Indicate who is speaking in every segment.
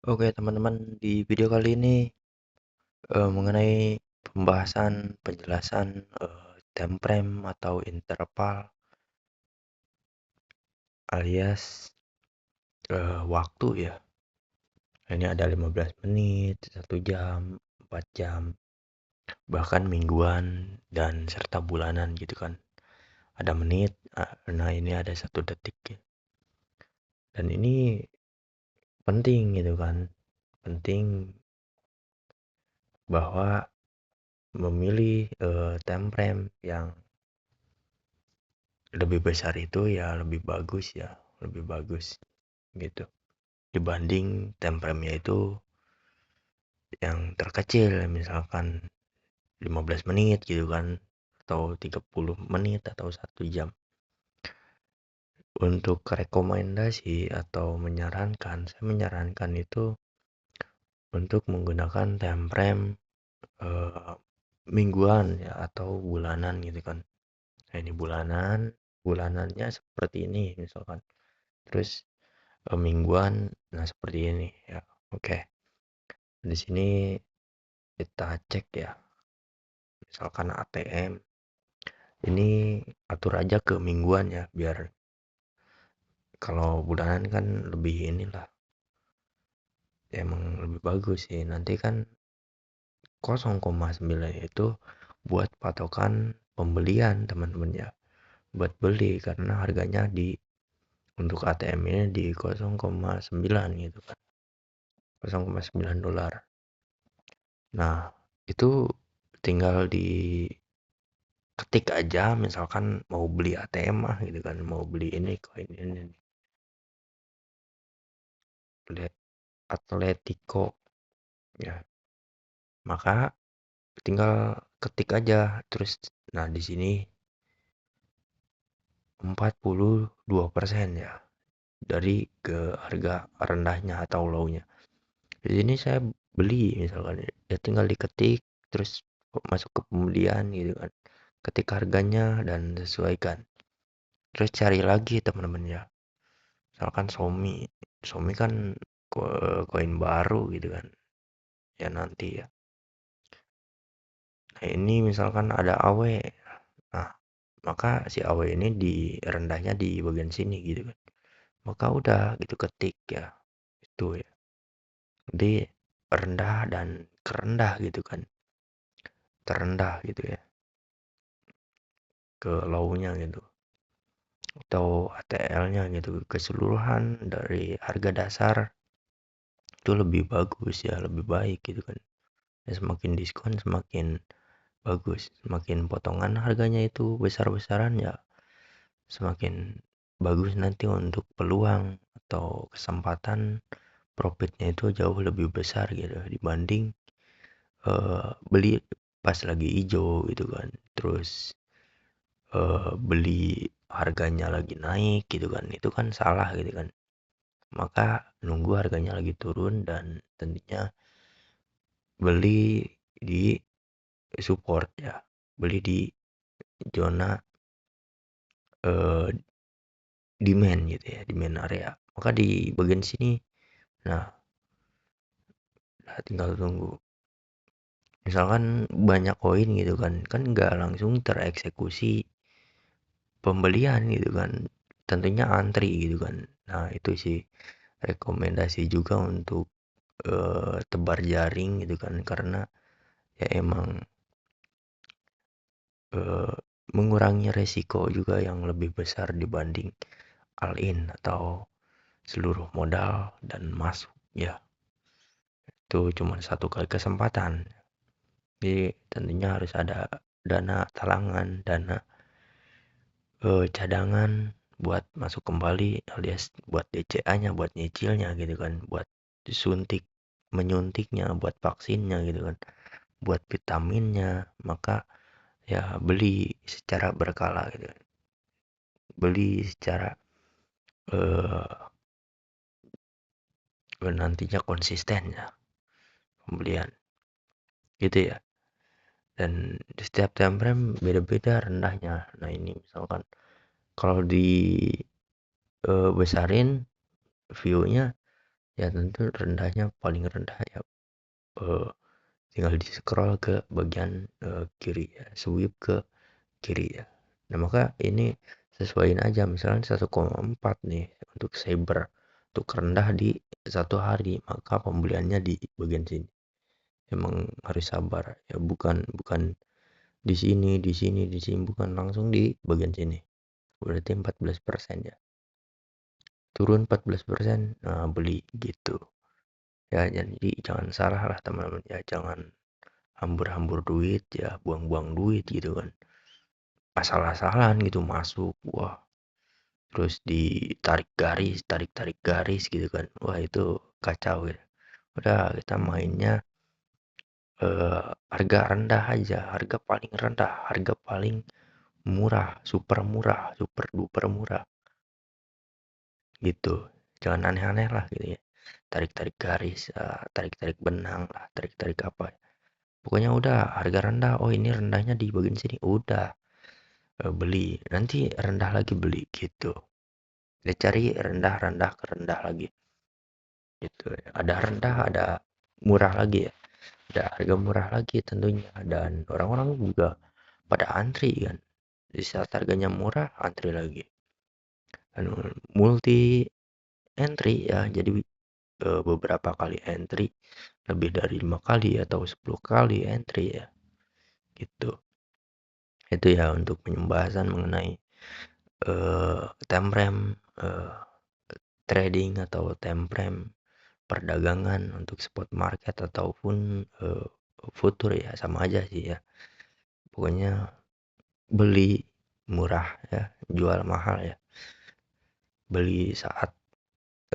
Speaker 1: Oke teman-teman, di video kali ini mengenai pembahasan penjelasan time frame atau interval alias waktu ya. Ini ada 15 menit, 1 jam, 4 jam, bahkan mingguan dan serta bulanan gitu kan. Ada menit, nah ini ada 1 detik ya. Dan ini penting gitu kan. Penting bahwa memilih time frame yang lebih besar itu ya lebih bagus gitu dibanding time frame-nya itu yang terkecil, misalkan 15 menit gitu kan, atau 30 menit atau 1 jam. Untuk rekomendasi atau saya menyarankan itu untuk menggunakan time frame eh, mingguan ya atau bulanan gitu kan. Nah, ini bulanannya seperti ini misalkan. Terus mingguan, nah seperti ini ya. Oke, di sini kita cek ya, misalkan ATM. Ini atur aja ke mingguan ya, biar kalau bulanan kan lebih inilah, ya emang lebih bagus sih. Nanti kan 0,9 itu buat patokan pembelian teman-teman ya. Buat beli karena harganya untuk ATM ini di 0,9 gitu kan. 0,9 dolar. Nah, itu tinggal diketik aja misalkan mau beli ATM mah gitu kan, mau beli ini koin ini Atletico ya. Maka tinggal ketik aja terus, nah di sini 42% ya dari ke harga rendahnya atau low-nya. Di sini saya beli misalkan ya, tinggal diketik terus masuk ke pembelian gitu kan. Ketik harganya dan sesuaikan. Terus cari lagi teman-teman ya. Misalkan Xiaomi kan koin baru gitu kan. Ya nanti ya. Nah, ini misalkan ada AW. Nah, maka si AW ini di rendahnya di bagian sini gitu kan. Maka udah gitu ketik ya. Itu ya. Jadi rendah dan kerendah gitu kan. Terendah gitu ya. Ke low-nya gitu. Atau ATL-nya gitu. Keseluruhan dari harga dasar itu lebih bagus ya, lebih baik gitu kan. Ya, semakin diskon semakin bagus, semakin potongan harganya itu besar-besaran ya, semakin bagus nanti untuk peluang atau kesempatan profitnya itu jauh lebih besar gitu dibanding beli pas lagi hijau gitu kan. Terus beli harganya lagi naik gitu kan, itu kan salah gitu kan. Maka nunggu harganya lagi turun dan tentunya beli di support ya, beli di zona eh, demand gitu ya, demand area. Maka di bagian sini, nah, tinggal tunggu. Misalkan banyak koin gitu kan, kan nggak langsung tereksekusi pembelian gitu kan, tentunya antri gitu kan. Nah itu sih rekomendasi juga untuk tebar jaring gitu kan, karena ya emang eh, mengurangi resiko juga yang lebih besar dibanding all in atau seluruh modal dan masuk ya. Itu cuma satu kali kesempatan. Jadi tentunya harus ada dana talangan, dana cadangan buat masuk kembali alias buat DCA-nya, buat nyicilnya gitu kan, buat disuntik, menyuntiknya, buat vaksinnya gitu kan, buat vitaminnya. Maka ya beli secara berkala gitu. Beli secara eh nantinya konsisten ya pembelian gitu ya. Dan di setiap time frame beda-beda rendahnya. Nah ini misalkan kalau di besarin view-nya Ya tentu rendahnya paling rendah ya, eee, tinggal di-scroll ke bagian, kiri ya, swipe ke kiri ya. Nah, maka ini sesuaiin aja misalnya 1,4 nih untuk cyber, untuk rendah di satu hari, maka pembeliannya di bagian sini. Emang harus sabar ya, bukan bukan di sini, di sini, di sini, bukan langsung di bagian sini. Berarti 14% ya. Turun 14%, nah beli gitu. Ya jadi jangan salah lah teman-teman ya, jangan hambur-hambur duit ya, buang-buang duit gitu kan. Asal-asalan gitu masuk, wah terus tarik-tarik garis gitu kan. Wah itu kacau ya. Udah kita mainnya harga rendah aja, harga paling rendah, harga paling murah, super duper murah gitu. Jangan aneh-aneh lah gitu ya. Tarik-tarik garis, tarik-tarik benang lah, tarik-tarik apa. Pokoknya udah harga rendah. Oh ini rendahnya di bagian sini. Udah beli. Nanti rendah lagi beli gitu. Dia cari rendah-rendah ke rendah lagi. Gitu. Ada rendah, ada murah lagi ya. Ada harga murah lagi tentunya. Dan orang-orang juga pada antri kan. Di saat harganya murah, antri lagi. Dan multi entry ya. Jadi beberapa kali entry, lebih dari 5 kali atau 10 kali entry ya. Gitu. Itu ya untuk pembahasan mengenai time frame, trading atau time frame perdagangan untuk spot market ataupun futur ya, sama aja sih ya. Pokoknya beli murah ya, jual mahal ya. Beli saat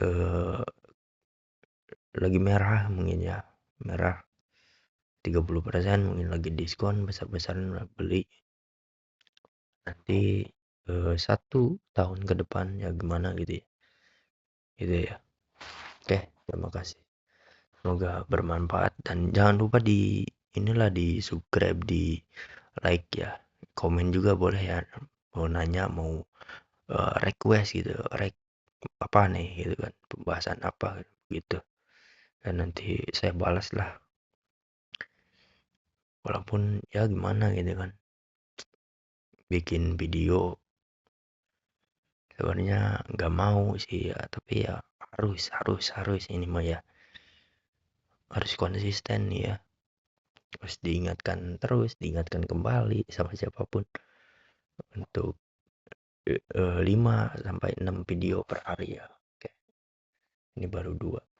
Speaker 1: eh, lagi merah mungkin ya, merah 30% mungkin lagi diskon besar-besaran beli. Nanti 1 tahun ke depan ya gimana gitu ya. Gitu ya. Oke, terima kasih. Semoga bermanfaat dan jangan lupa di inilah di subscribe, di like ya. Komen juga boleh ya. Mau nanya, mau request gitu, apa nih gitu kan, pembahasan apa gitu. Dan nanti saya balas lah. Walaupun ya gimana gitu kan. Bikin video sebenarnya nggak mau sih ya, tapi ya harus ini mah ya. Harus konsisten nih ya. Harus diingatkan kembali sama siapapun untuk 5 sampai 6 video per hari ya. Oke. Ini baru 2.